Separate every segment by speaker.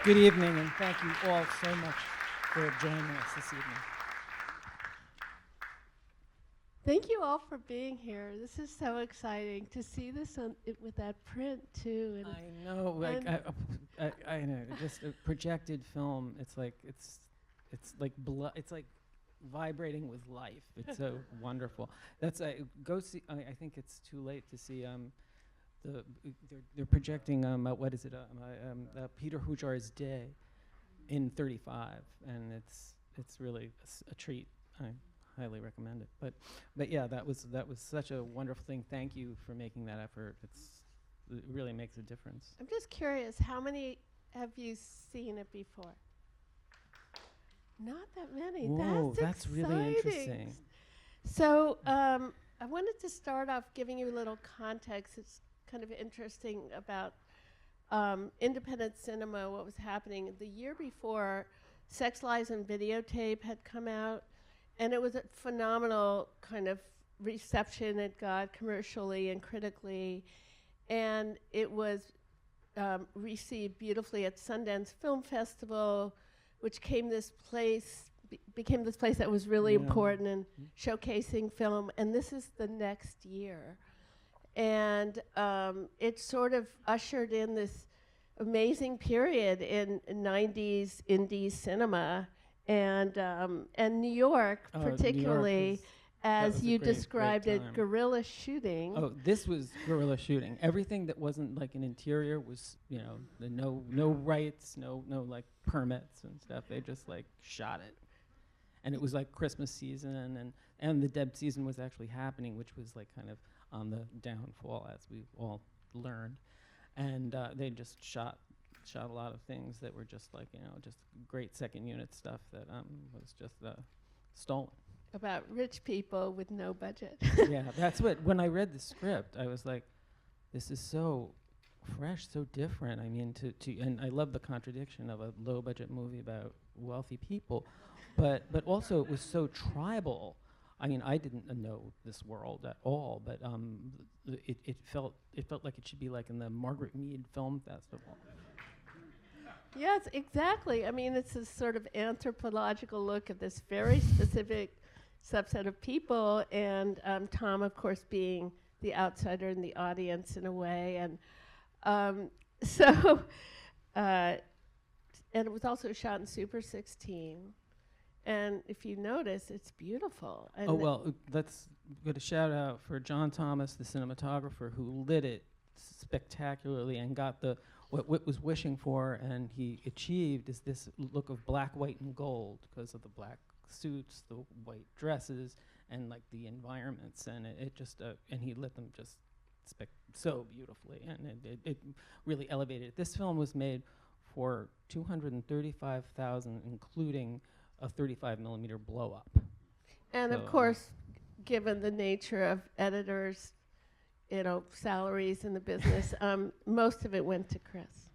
Speaker 1: Good evening, and thank you all so much for joining us this evening.
Speaker 2: Thank you all for being here. This is so exciting to see this on with that print too. And
Speaker 1: I know, like I know, just a projected film. It's like like blood. It's like vibrating with life. It's so wonderful. That's go see. I think it's too late to see. They're projecting what is it? Peter Hujar's Day in 35, and it's really a treat. I highly recommend it. But yeah, that was such a wonderful thing. Thank you for making that effort. It really makes a difference.
Speaker 2: I'm just curious, how many have you seen it before? Not that many.
Speaker 1: Whoa, that's
Speaker 2: exciting.
Speaker 1: really interesting.
Speaker 2: So I wanted to start off giving you a little context. It's kind of interesting about independent cinema, what was happening. The year before, Sex, Lies, and Videotape had come out, and it was a phenomenal kind of reception it got commercially and critically, and it was received beautifully at Sundance Film Festival, which became this place that was really important in showcasing film, and this is the next year. And it sort of ushered in this amazing period in 90s indie cinema, and New York, particularly, as you described it, guerrilla shooting.
Speaker 1: Oh, this was guerrilla shooting. Everything that wasn't like an interior was, no rights, no like permits and stuff. They just like shot it, and it was like Christmas season, and the Deb season was actually happening, which was like kind of on the downfall, as we all learned, and they just shot a lot of things that were just like just great second unit stuff that was just stolen.
Speaker 2: About rich people with no budget.
Speaker 1: Yeah, that's what, when I read the script, I was like, this is so fresh, so different. I mean, and I love the contradiction of a low budget movie about wealthy people, but also it was so tribal. I mean, I didn't know this world at all, but it felt like it should be like in the Margaret Mead Film Festival.
Speaker 2: Yes, exactly. I mean, it's a sort of anthropological look at this very specific subset of people, and Tom, of course, being the outsider in the audience in a way, and and it was also shot in Super 16. And if you notice, it's beautiful. And
Speaker 1: let's get a shout out for John Thomas, the cinematographer, who lit it spectacularly and got what Whit was wishing for, and he achieved is this look of black, white, and gold because of the black suits, the white dresses, and like the environments, and it just and he lit them just so beautifully, and it really elevated it. This film was made for $235,000, including a 35 millimeter blow up.
Speaker 2: And of course, given the nature of editors, salaries in the business, most of it went to Chris.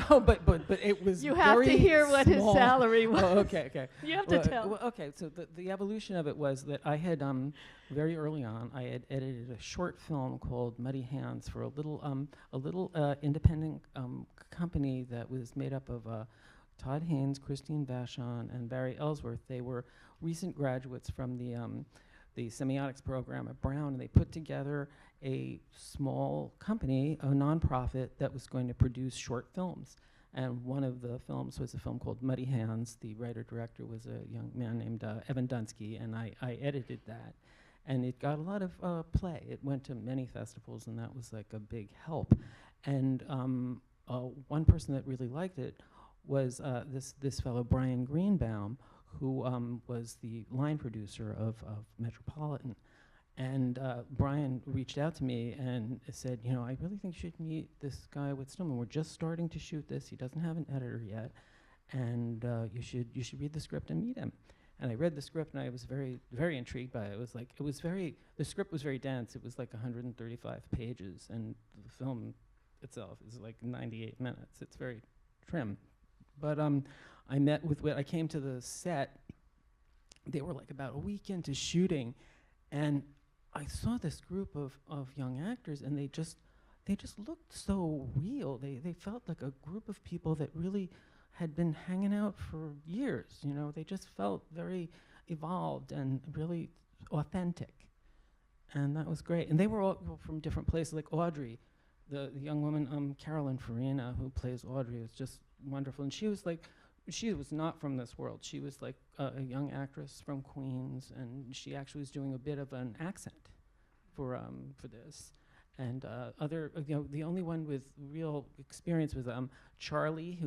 Speaker 1: No, but it was.
Speaker 2: You have to hear what his salary was.
Speaker 1: Oh, okay.
Speaker 2: You have to tell.
Speaker 1: Well, okay, so the evolution of it was that I had very early on I had edited a short film called Muddy Hands for a little independent company that was made up of Todd Haynes, Christine Vachon, and Barry Ellsworth. They were recent graduates from the semiotics program at Brown, and they put together a small company, a nonprofit, that was going to produce short films. And one of the films was a film called Muddy Hands. The writer-director was a young man named Evan Dunsky, and I edited that. And it got a lot of play. It went to many festivals, and that was like a big help. And one person that really liked it was this fellow, Brian Greenbaum, who was the line producer of Metropolitan. And Brian reached out to me and said, I really think you should meet this guy with Stillman. We're just starting to shoot this. He doesn't have an editor yet. And you should read the script and meet him. And I read the script, and I was very, very intrigued by it. The script was very dense. It was like 135 pages, and the film itself is like 98 minutes. It's very trim. But I met with Whit. I came to the set. They were like about a week into shooting, and I saw this group of young actors, and they just looked so real. They felt like a group of people that really had been hanging out for years. You know, they just felt very evolved and really authentic, and that was great. And they were all from different places. Like Audrey, the young woman, Carolyn Farina, who plays Audrey, was just wonderful. And she was like, she was not from this world. She was like a young actress from Queens, and she actually was doing a bit of an accent for this. And the only one with real experience was Charlie,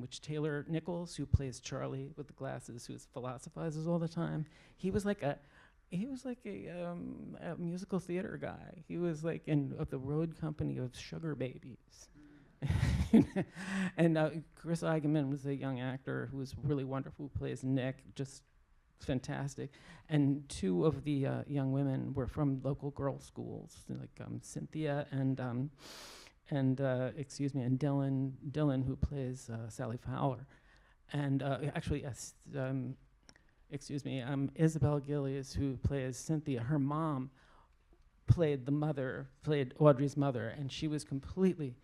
Speaker 1: which Taylor Nichols, who plays Charlie with the glasses, who philosophizes all the time. He was like a musical theater guy. He was like in the road company of Sugar Babies. And Chris Eigenman was a young actor who was really wonderful, who plays Nick, just fantastic. And two of the young women were from local girls' schools, like Cynthia and Dylan, who plays Sally Fowler. And Isabel Gillies, who plays Cynthia, her mom played Audrey's mother, and she was completely,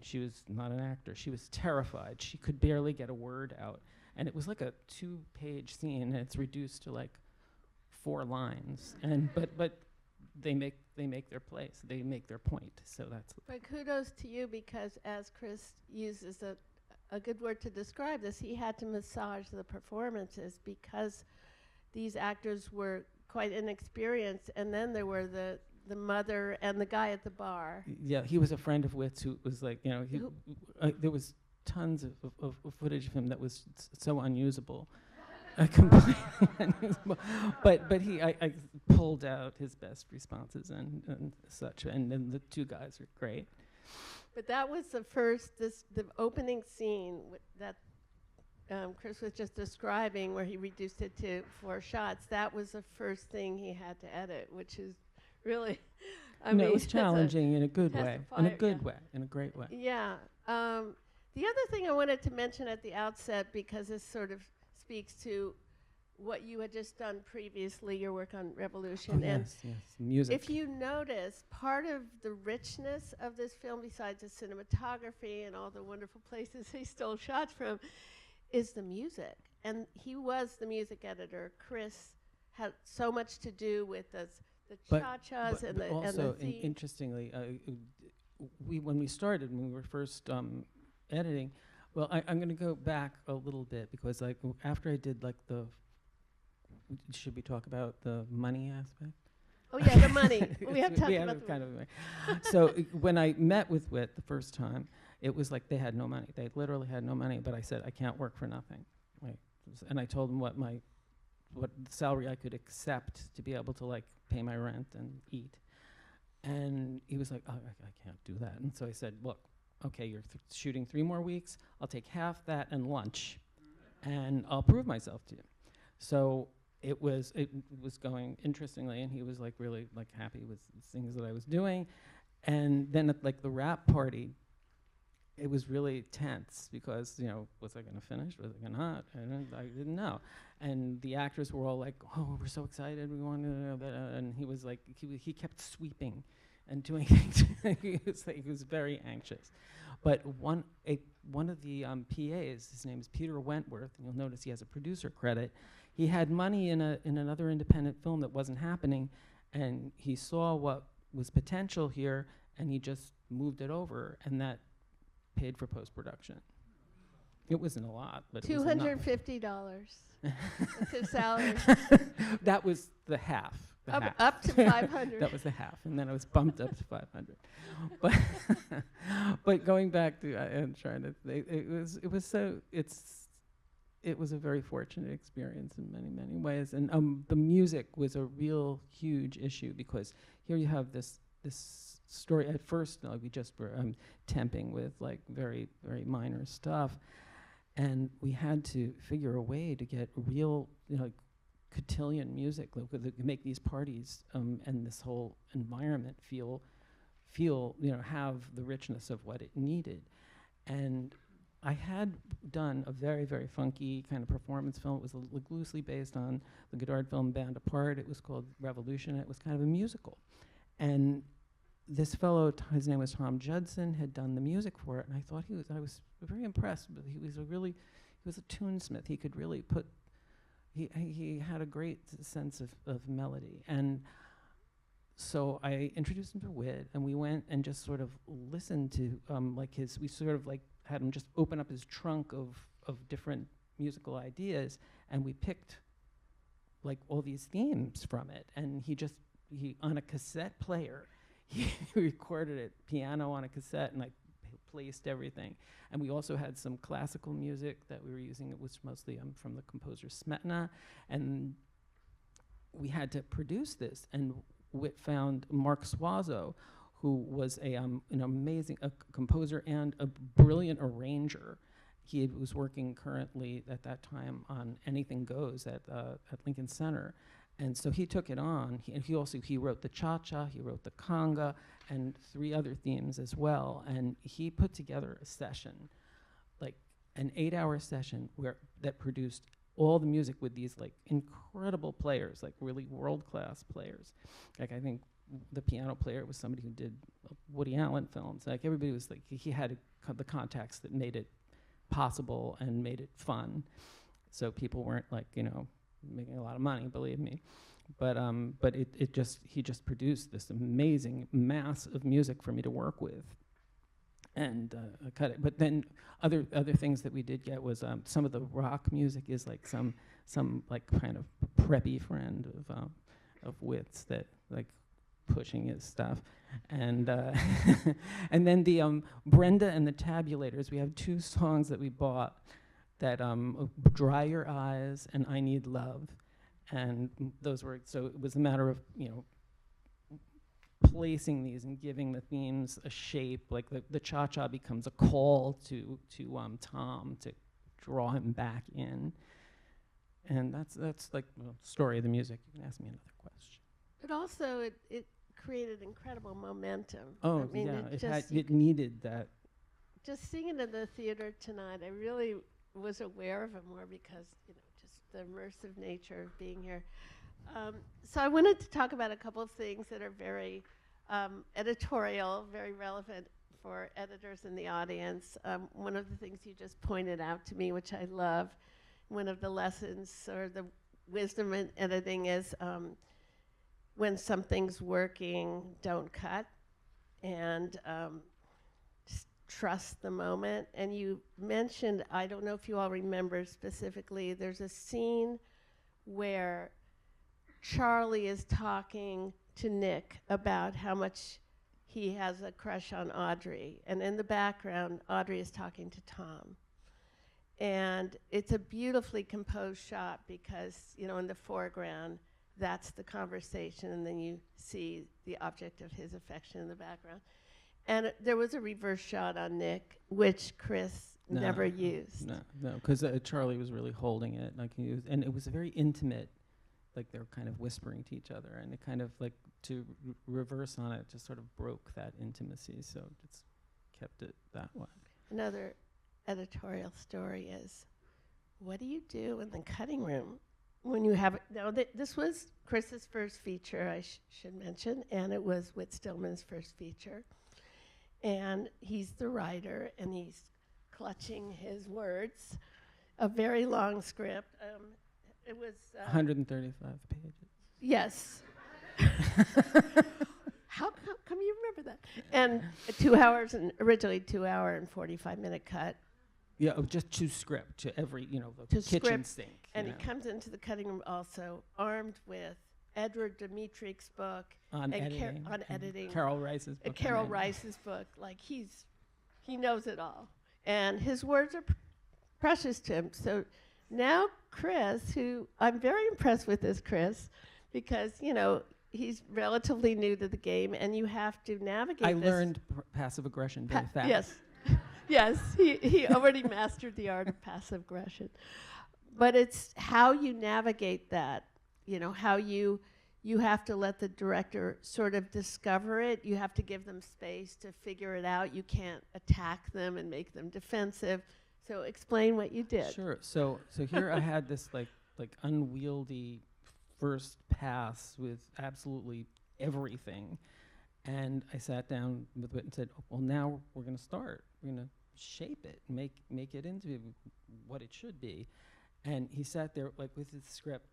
Speaker 1: she was not an actor. She was terrified. She could barely get a word out. And it was like a 2-page scene, and it's reduced to like 4 lines. And but they make their place. They make their point. So that's.
Speaker 2: But kudos to you, because as Chris uses a good word to describe this, he had to massage the performances because these actors were quite inexperienced, and then there were the mother and the guy at the bar.
Speaker 1: Yeah, he was a friend of Witt's who was like, there was tons of footage of him that was so unusable. Completely unusable. But I pulled out his best responses and such, and then the 2 guys are great.
Speaker 2: But that was the opening scene that Chris was just describing, where he reduced it to 4 shots. That was the first thing he had to edit, which is really,
Speaker 1: it was challenging in a good way, in a great way.
Speaker 2: Yeah. The other thing I wanted to mention at the outset, because this sort of speaks to what you had just done previously, your work on Revolution.
Speaker 1: Yes, music.
Speaker 2: If you notice, part of the richness of this film, besides the cinematography and all the wonderful places he stole shots from, is the music. And he was the music editor. Chris had so much to do with the cha-chas and the theme.
Speaker 1: Interestingly, when we were first editing, well, I'm going to go back a little bit, because after I did should we talk about the money aspect?
Speaker 2: Oh yeah, the money. We have talked about the money.
Speaker 1: So when I met with Witt the first time, it was like they had no money. They literally had no money. But I said, I can't work for nothing. And I told them what salary I could accept to be able to pay my rent and eat. And he was like, oh, I can't do that. And so I said, look, okay, you're shooting 3 more weeks. I'll take half that and lunch, and I'll prove myself to you. So it was going interestingly, and he was really happy with things that I was doing. And then at the wrap party, it was really tense, because was I going to finish? Was I going to not? And I didn't know. And the actors were all like, "Oh, we're so excited! We want to know that." And he was like, he kept sweeping and doing things. he was very anxious. But one of the PAs, his name is Peter Wentworth, and you'll notice he has a producer credit. He had money in another independent film that wasn't happening, and he saw what was potential here, and he just moved it over, and that paid for post-production. It wasn't a lot, but
Speaker 2: $250. That's his salary.
Speaker 1: That was the half.
Speaker 2: Up to 500.
Speaker 1: That was the half, and then I was bumped up to 500. But going back to it was a very fortunate experience in many ways, and the music was a real huge issue, because here you have this story. At first, we just were temping with very very minor stuff, and we had to figure a way to get real cotillion music that make these parties and this whole environment feel have the richness of what it needed. And I had done a very, very funky kind of performance film. It was loosely based on the Godard film Band Apart. It was called Revolution. It was kind of a musical. And this fellow, his name was Tom Judson, had done the music for it, and I was very impressed. But he was a tunesmith. He could really he had a great sense of melody. And so I introduced him to WIT, and we went and just sort of listened to we sort of like had him just open up his trunk of different musical ideas, and we picked like all these themes from it. And he on a cassette player, he recorded it, piano on a cassette, and I placed everything. And we also had some classical music that we were using. It was mostly from the composer Smetana, and we had to produce this. And WIT found Mark Suazo, who was an amazing composer and a brilliant arranger. He was working currently at that time on Anything Goes at Lincoln Center. And so he took it on. He wrote the cha-cha, he wrote the conga, and 3 other themes as well. And he put together a session, like an 8-hour session that produced all the music with these like incredible players, like really world-class players. Like I think the piano player was somebody who did Woody Allen films. Like everybody was like, he had the contacts that made it possible and made it fun. So people weren't like, making a lot of money, believe me. But he just produced this amazing mass of music for me to work with. And I cut it. But then other things that we did get was some of the rock music is like some like kind of preppy friend of WIT's that like pushing his stuff. And and then the Brenda and the Tabulators, we have 2 songs that we bought that Dry Your Eyes and I Need Love. And those were, so it was a matter of, placing these and giving the themes a shape. Like the cha-cha becomes a call to Tom to draw him back in. And that's like the story of the music. You can ask me another question.
Speaker 2: But also it created incredible momentum.
Speaker 1: Oh,
Speaker 2: I mean,
Speaker 1: yeah, it needed that.
Speaker 2: Just seeing it in the theater tonight, I really was aware of it more because, just the immersive nature of being here. So I wanted to talk about a couple of things that are very editorial, very relevant for editors in the audience. One of the things you just pointed out to me, which I love, one of the lessons or the wisdom in editing is when something's working, don't cut, and just trust the moment. And you mentioned, I don't know if you all remember specifically, there's a scene where Charlie is talking to Nick about how much he has a crush on Audrey. And in the background, Audrey is talking to Tom. And it's a beautifully composed shot because, in the foreground, that's the conversation, and then you see the object of his affection in the background. And there was a reverse shot on Nick, which Chris never used.
Speaker 1: No, because Charlie was really holding it, and it was a very intimate, like they were kind of whispering to each other, and it kind of like to reverse on it just sort of broke that intimacy, so it's kept it that way.
Speaker 2: Another editorial story is, what do you do in the cutting room when you have, this was Chris's first feature, I should mention, and it was Whit Stillman's first feature. And he's the writer, and he's clutching his words, a very long script. It was
Speaker 1: 135 pages.
Speaker 2: Yes. How come you remember that? And 2 hours, and originally 2 hour and 45-minute cut.
Speaker 1: Yeah, just to script, to every, the
Speaker 2: to
Speaker 1: kitchen
Speaker 2: script,
Speaker 1: sink.
Speaker 2: And he comes into the cutting room also armed with Edward Dmytryk's book
Speaker 1: on
Speaker 2: and
Speaker 1: editing. Carol Rice's book.
Speaker 2: Carol Rice's book. Like he knows it all. And his words are precious to him. So now Chris, who I'm very impressed with this Chris, because, he's relatively new to the game, and you have to navigate
Speaker 1: I
Speaker 2: this.
Speaker 1: learned passive aggression very fast.
Speaker 2: Yes. Yes, he already mastered the art of passive aggression. But it's how you navigate that, how you have to let the director sort of discover it. You have to give them space to figure it out. You can't attack them and make them defensive. So explain what you did.
Speaker 1: Sure. So here I had this like unwieldy first pass with absolutely everything. And I sat down with it and said, "Oh, well, now we're going to start. We're going to shape it, make it into what it should be." And he sat there like with his script,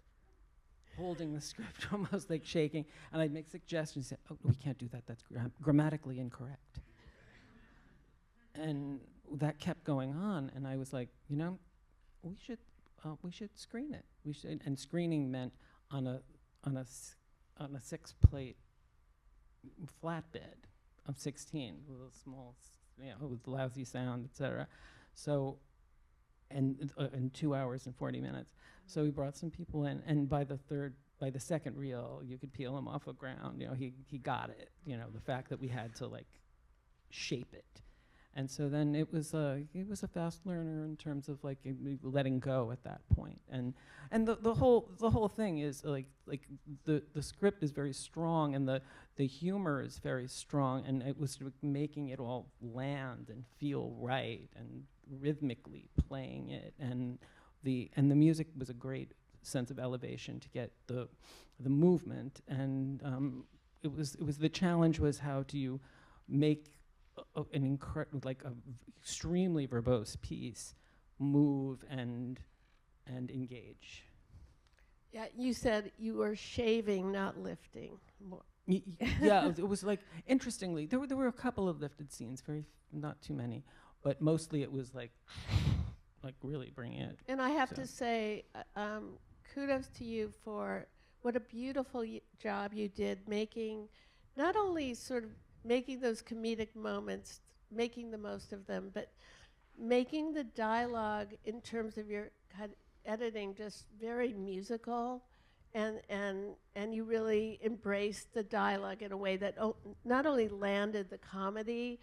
Speaker 1: holding the script, almost like shaking. And I'd make suggestions. Say, "Oh, we can't do that. That's grammatically incorrect." And that kept going on. And I was like, we should screen it. We should. And screening meant on a 6-plate flatbed of 16 with a small, with lousy sound, etc. So, and 2 hours and 40 minutes. So we brought some people in, and by the second reel, you could peel him off the ground. He got it. The fact that we had to like shape it. And so then it was a fast learner in terms of like letting go at that point. And the whole thing is like the script is very strong, and the humor is very strong, and it was sort of making it all land and feel right, and rhythmically playing it, and the music was a great sense of elevation to get the movement. And it was the challenge was how do you make an extremely verbose piece move and engage.
Speaker 2: Yeah, you said you were shaving, not lifting more.
Speaker 1: Yeah, it was like, interestingly, there were a couple of lifted scenes, not too many, but mostly it was like really bringing it.
Speaker 2: And I have to say, kudos to you for what a beautiful job you did making, not only sort of making those comedic moments, making the most of them, but making the dialogue in terms of your kind of editing just very musical, and you really embraced the dialogue in a way that not only landed the comedy,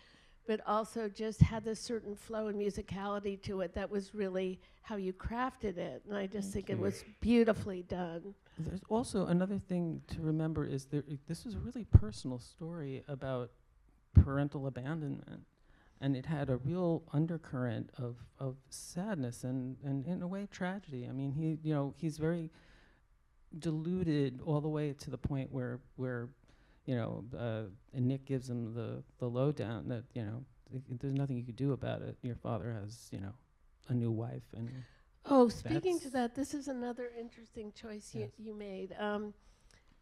Speaker 2: but also just had this certain flow and musicality to it that was really how you crafted it. And I just think it was beautifully done.
Speaker 1: There's also another thing to remember is this is a really personal story about parental abandonment, and it had a real undercurrent of sadness and in a way tragedy. I mean, he's very deluded all the way to the point where and Nick gives him the lowdown that there's nothing you could do about it. Your father has a new wife. And
Speaker 2: speaking to that, this is another interesting choice you made.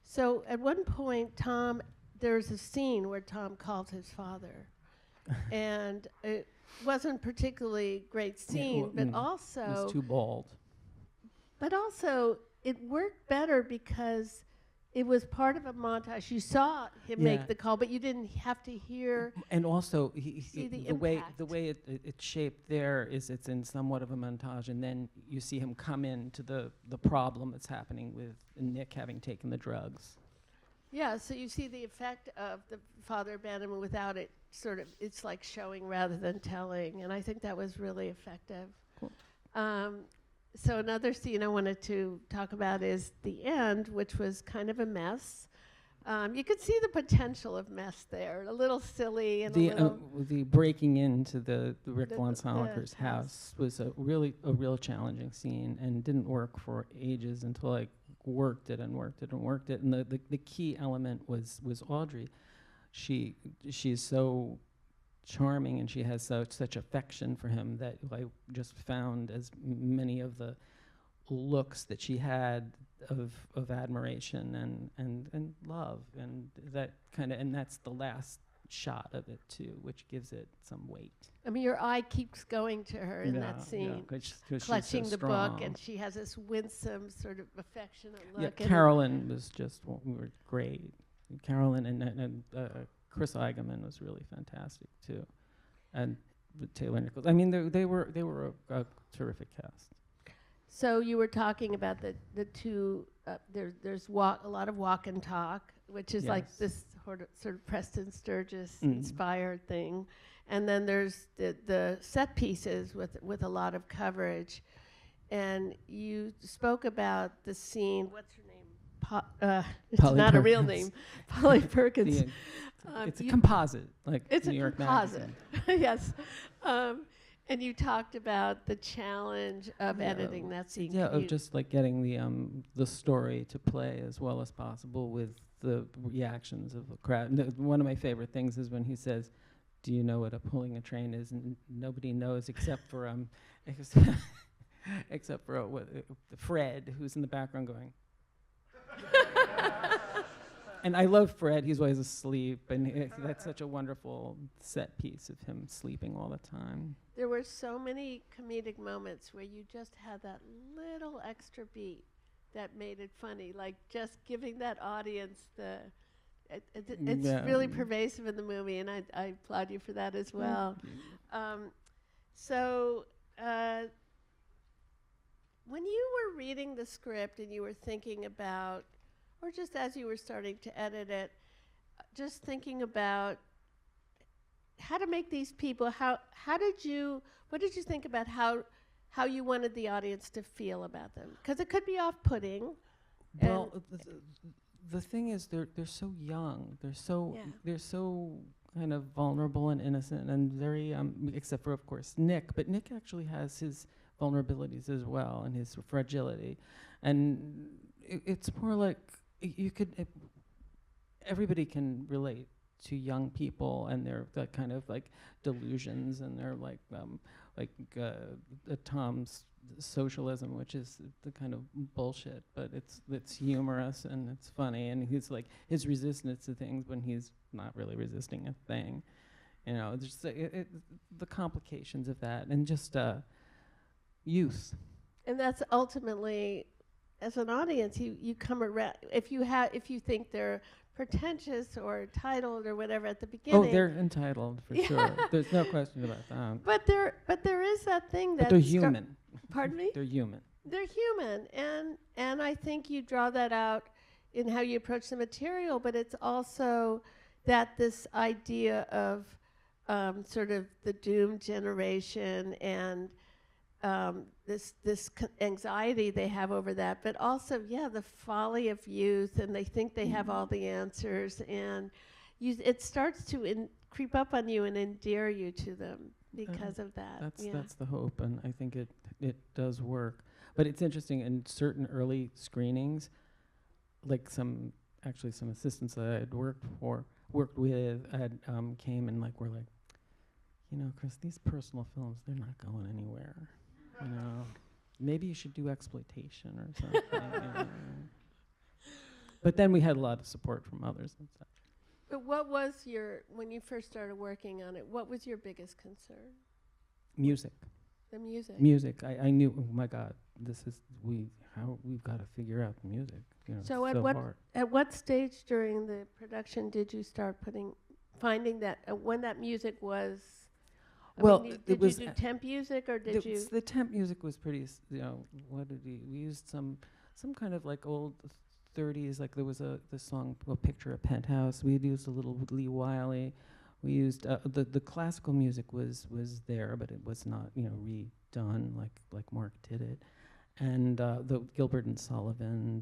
Speaker 2: So at one point, there's a scene where Tom called his father, and it wasn't particularly great scene, but also
Speaker 1: it was too bald.
Speaker 2: But also it worked better because it was part of a montage. You saw him make the call, but you didn't have to hear.
Speaker 1: And also,
Speaker 2: the
Speaker 1: way it's shaped there is it's in somewhat of a montage, and then you see him come into the problem that's happening with Nick having taken the drugs.
Speaker 2: Yeah, so you see the effect of the father abandonment without it it's like showing rather than telling, and I think that was really effective.
Speaker 1: Cool.
Speaker 2: So another scene I wanted to talk about is the end, which was kind of a mess. You could see the potential of mess there, a little silly and
Speaker 1: the breaking into the Rick von Sonneker's house was a real challenging scene, and didn't work for ages until I worked it. And the key element was Audrey. She's so charming, and she has such affection for him that I just found as many of the looks that she had of admiration and love, and that and that's the last shot of it too, which gives it some weight.
Speaker 2: I mean, your eye keeps going to her in that scene, clutching the book, and she has this winsome sort of affectionate look.
Speaker 1: Yeah, Carolyn was just great. Carolyn and Chris Eigenman was really fantastic too, and Taylor Nichols. I mean, they were a terrific cast.
Speaker 2: So you were talking about the two. There's a lot of walk and talk, which is like this sort of Preston Sturges inspired thing, and then there's the set pieces with a lot of coverage. And you spoke about the scene. What's her name? It's
Speaker 1: Polly
Speaker 2: not
Speaker 1: Perkins.
Speaker 2: A real name. Polly Perkins.
Speaker 1: It's a composite, like
Speaker 2: it's
Speaker 1: New York
Speaker 2: composite.
Speaker 1: Magazine.
Speaker 2: Yes. And you talked about the challenge of editing that scene.
Speaker 1: Yeah, of just like getting the story to play as well as possible with the reactions of the crowd. One of my favorite things is when he says, "Do you know what pulling a train is?" And nobody knows except for except for Fred, who's in the background going. And I love Fred. He's always asleep, and that's such a wonderful set piece of him sleeping all the time.
Speaker 2: There were so many comedic moments where you just had that little extra beat that made it funny, like just giving that audience it's really pervasive in the movie, and I applaud you for that as well. When you were reading the script and you were thinking about, or just as you were starting to edit it, just thinking about how to make these people, what did you think about how you wanted the audience to feel about them? Because it could be off-putting.
Speaker 1: Well, the thing is, they're so young. They're so kind of vulnerable and innocent, and very except for, of course, Nick. But Nick actually has his vulnerabilities as well, and his fragility, and it's more like everybody can relate to young people and their kind of like delusions and their Tom's socialism, which is the kind of bullshit, but it's humorous and it's funny, and he's like his resistance to things when he's not really resisting a thing, just the complications of that, and just youth.
Speaker 2: And that's ultimately, as an audience, you come around if you think they're pretentious or entitled or whatever at the beginning.
Speaker 1: Oh, they're entitled for sure. There's no question about that.
Speaker 2: But there is that thing that
Speaker 1: they're human.
Speaker 2: Pardon me?
Speaker 1: They're human.
Speaker 2: They're human, and I think you draw that out in how you approach the material. But it's also that this idea of sort of the doomed generation and this anxiety they have over that, but also, the folly of youth, and they think they have all the answers, and it starts to creep up on you and endear you to them because of that.
Speaker 1: That's the hope, and I think it does work. But it's interesting, in certain early screenings, like some assistants that I had worked with had came and were like, Chris, these personal films, they're not going anywhere. Maybe you should do exploitation or something. But then we had a lot of support from others and such.
Speaker 2: But what was when you first started working on it, what was your biggest concern?
Speaker 1: Music.
Speaker 2: The music.
Speaker 1: Music. I knew, oh my God, we've got to figure out the music.
Speaker 2: So at what stage during the production did you start finding that when that music was? Did you do temp music, or did you?
Speaker 1: The temp music was pretty, we used some kind of old 30s, there was the song, Picture a Penthouse. We used a little Lee Wiley. We used, the classical music was there, but it was not, redone like Mark did it. And the Gilbert and Sullivan,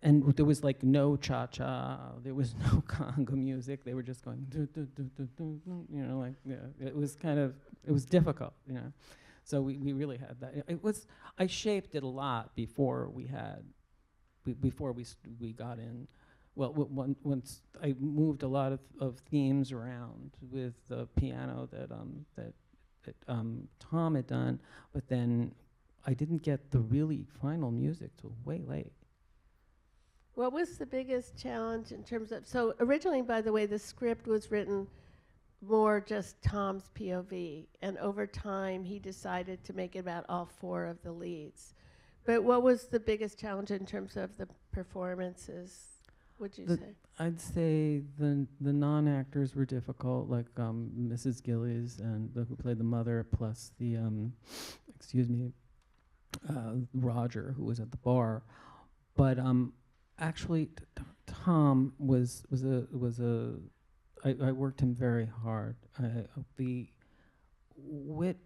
Speaker 1: and there was no cha-cha, there was no conga music. They were just going, it was difficult, So we really had that. I shaped it a lot before we got in. Well, once I moved a lot of themes around with the piano that Tom had done, but then I didn't get the really final music till way late.
Speaker 2: What was the biggest challenge in terms of, so originally, by the way, the script was written more just Tom's POV, and over time he decided to make it about all four of the leads. But what was the biggest challenge in terms of the performances, would you say?
Speaker 1: I'd say the non-actors were difficult, like Mrs. Gillies, and who played the mother, plus the, Roger, who was at the bar. But actually, Tom was I worked him very hard. The wit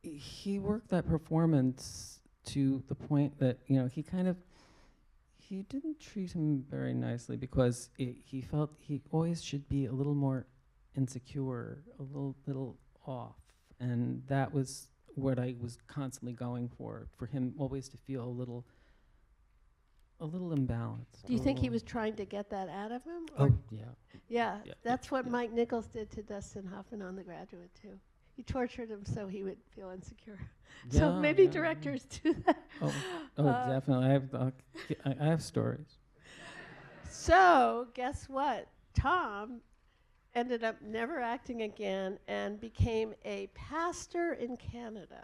Speaker 1: he worked that performance to the point that, he didn't treat him very nicely, because he felt he always should be a little more insecure, a little off. And that was what I was constantly going for him always to feel a little imbalanced.
Speaker 2: Do you think he was trying to get that out of him?
Speaker 1: Oh,
Speaker 2: Or
Speaker 1: yeah.
Speaker 2: yeah,
Speaker 1: Yeah,
Speaker 2: that's what
Speaker 1: yeah.
Speaker 2: Mike Nichols did to Dustin Hoffman on The Graduate too. He tortured him so he would feel insecure. So
Speaker 1: Yeah,
Speaker 2: maybe
Speaker 1: yeah.
Speaker 2: directors do that.
Speaker 1: Oh,
Speaker 2: Uh,
Speaker 1: definitely. I have stories.
Speaker 2: So guess what? Tom ended up never acting again and became a pastor in Canada.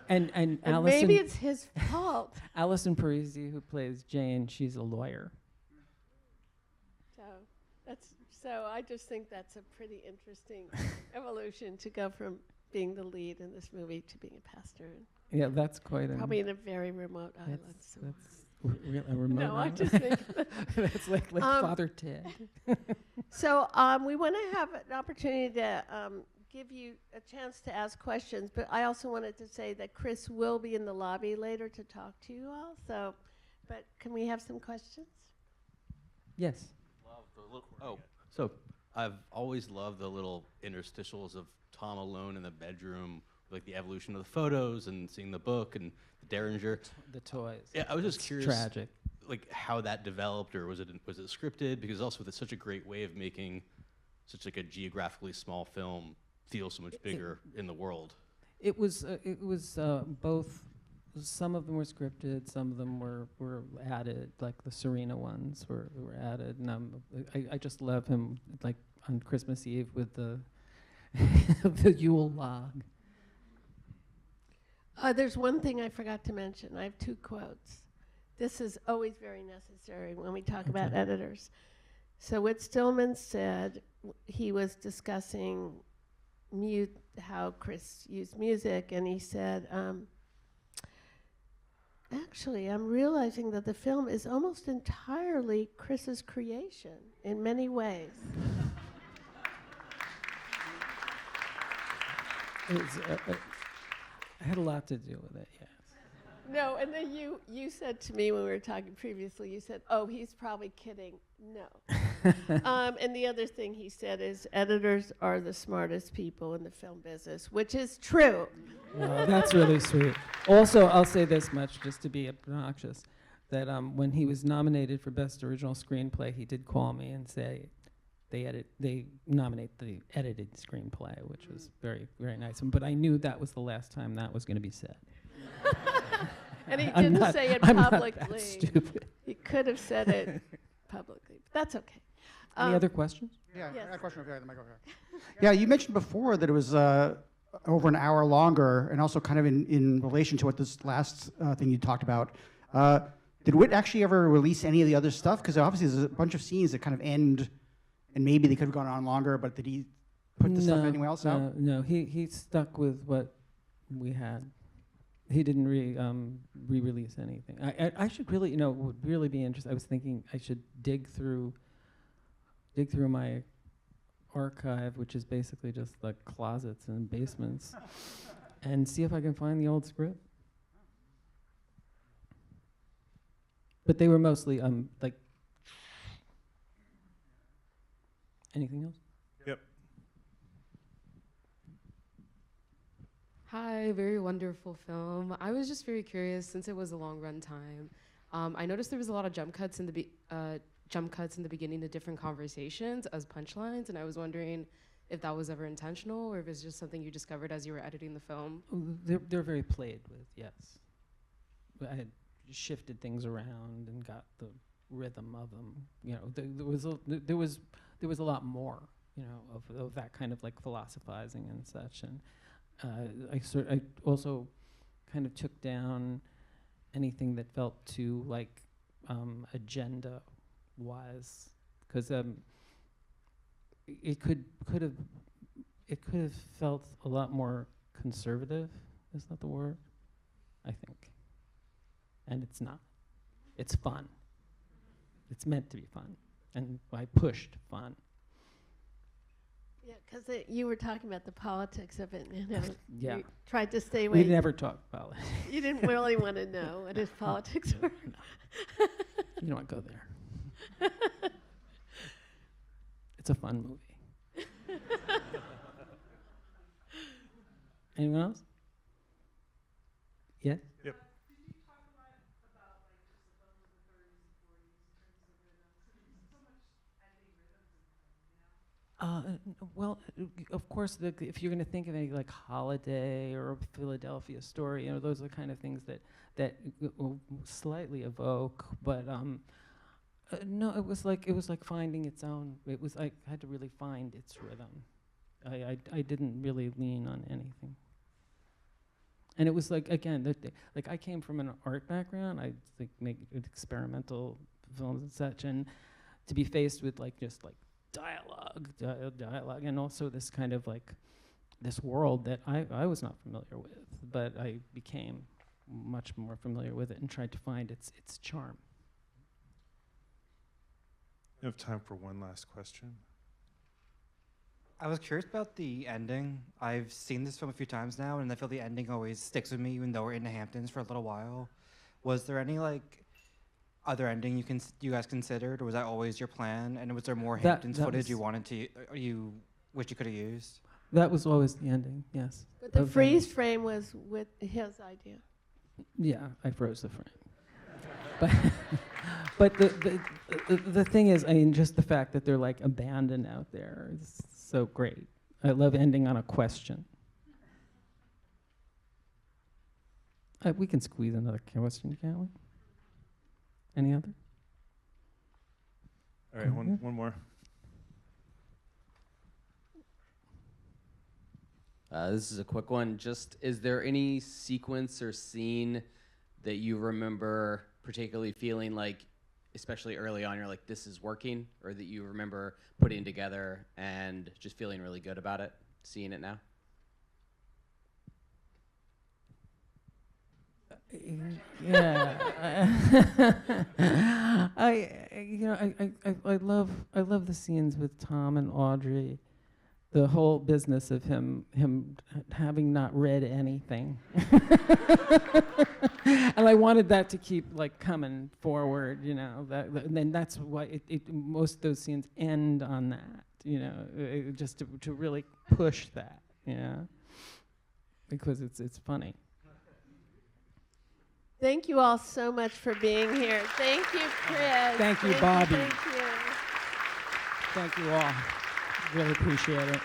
Speaker 1: And
Speaker 2: And
Speaker 1: Allison,
Speaker 2: maybe it's his fault.
Speaker 1: Allison Parisi, who plays Jane, she's a lawyer.
Speaker 2: So I just think that's a pretty interesting evolution to go from being the lead in this movie to being a pastor, and
Speaker 1: Yeah, that's quite
Speaker 2: probably in a very remote island. So.
Speaker 1: a remote.
Speaker 2: No, I
Speaker 1: island.
Speaker 2: just think.
Speaker 1: That's like Father Ted.
Speaker 2: So we want to have an opportunity to give you a chance to ask questions, but I also wanted to say that Chris will be in the lobby later to talk to you all. So, but can we have some questions?
Speaker 1: Yes.
Speaker 3: So I've always loved the little interstitials of Tom alone in the bedroom, like the evolution of the photos and seeing the book and the Derringer.
Speaker 1: The toys.
Speaker 3: Yeah, I was just
Speaker 1: It's
Speaker 3: curious,
Speaker 1: tragic.
Speaker 3: like how that developed, or was it scripted? Because also it's such a great way of making such like a geographically small film feel so much bigger in the world.
Speaker 1: It was both. Some of them were scripted. Some of them were added. Like the Serena ones were added. And I just love him, like on Christmas Eve with the the Yule log.
Speaker 2: There's one thing I forgot to mention. I have two quotes. This is always very necessary when we talk about editors. So what Stillman said, he was discussing how Chris used music, and he said, actually, I'm realizing that the film is almost entirely Chris's creation in many ways.
Speaker 1: I had a lot to do with it, yes.
Speaker 2: No, and then you said to me when we were talking previously, you said, oh, he's probably kidding. No. And the other thing he said is editors are the smartest people in the film business, which is true.
Speaker 1: Well, that's really sweet. Also, I'll say this much, just to be obnoxious, that when he was nominated for Best Original Screenplay, he did call me and say they nominate the edited screenplay, which was very, very nice. But I knew that was the last time that was going to be said.
Speaker 2: And he
Speaker 1: I'm
Speaker 2: didn't
Speaker 1: not-
Speaker 2: say it
Speaker 1: I'm not
Speaker 2: publicly.
Speaker 1: that stupid.
Speaker 2: He could have said it publicly. But that's okay.
Speaker 1: Any other questions?
Speaker 4: Yeah,
Speaker 2: Yes.
Speaker 4: I got a question over there. The mic over here. Yeah, you mentioned before that it was over an hour longer, and also kind of in relation to what this last thing you talked about. Did Whit actually ever release any of the other stuff? Because obviously there's a bunch of scenes that kind of end, and maybe they could have gone on longer, but did he put the stuff anywhere else out?
Speaker 1: No, he stuck with what we had. He didn't re-release anything. I should really, would really be interested. I was thinking I should dig through my archive, which is basically just like closets and basements, and see if I can find the old script. But they were mostly like. Anything else?
Speaker 5: Yep.
Speaker 6: Hi, very wonderful film. I was just very curious, since it was a long run time. I noticed there was a lot of jump cuts in the beginning to different conversations as punchlines, and I was wondering if that was ever intentional or if it's just something you discovered as you were editing the film.
Speaker 1: They're very played with, yes. I had shifted things around and got the rhythm of them. There was a lot more, of that kind of like philosophizing and such. And I also kind of took down anything that felt too like agenda wise, because it could have felt a lot more conservative. Is that the word? I think. And it's not. It's fun. It's meant to be fun, and I pushed fun.
Speaker 2: Yeah, because you were talking about the politics of it, and
Speaker 1: Yeah.
Speaker 2: you tried to stay away.
Speaker 1: We never talked about it.
Speaker 2: You didn't really want to know what his politics were.
Speaker 1: You don't want to go there. It's a fun movie. Anyone else? Yes?
Speaker 5: Yep.
Speaker 1: Well, of course, if you're going to think of any like Holiday or Philadelphia Story, those are the kind of things that slightly evoke. But no, it was like finding its own. It was I had to really find its rhythm. I didn't really lean on anything. And it was like, again, like I came from an art background. I like make experimental films and such, and to be faced with like just like dialogue, and also this kind of like this world that I was not familiar with, but I became much more familiar with it and tried to find its charm.
Speaker 5: You have time for one last question.
Speaker 7: I was curious about the ending. I've seen this film a few times now, and I feel the ending always sticks with me, even though we're in the Hamptons for a little while. Was there any like other ending you guys considered, or was that always your plan? And was there more Hamptons footage you wanted to, you wish you could have used?
Speaker 1: That was always the ending. Yes.
Speaker 2: But the freeze frame was with his idea.
Speaker 1: Yeah, I froze the frame. But the thing is, I mean, just the fact that they're like abandoned out there is so great. I love ending on a question. We can squeeze another question, can't we? Any other?
Speaker 5: All right, one more.
Speaker 8: This is a quick one. Just, is there any sequence or scene that you remember particularly feeling like, especially early on, you're like, this is working, or that you remember putting together and just feeling really good about it, seeing it now?
Speaker 1: Yeah. I love the scenes with Tom and Audrey. The whole business of him having not read anything. And I wanted that to keep like coming forward, and then that's why most of those scenes end on that, just to really push that, because it's funny.
Speaker 2: Thank you all so much for being here. Thank you, Chris.
Speaker 1: Thank you, Bobbie.
Speaker 2: Thank you.
Speaker 1: Thank you all. Really appreciate it.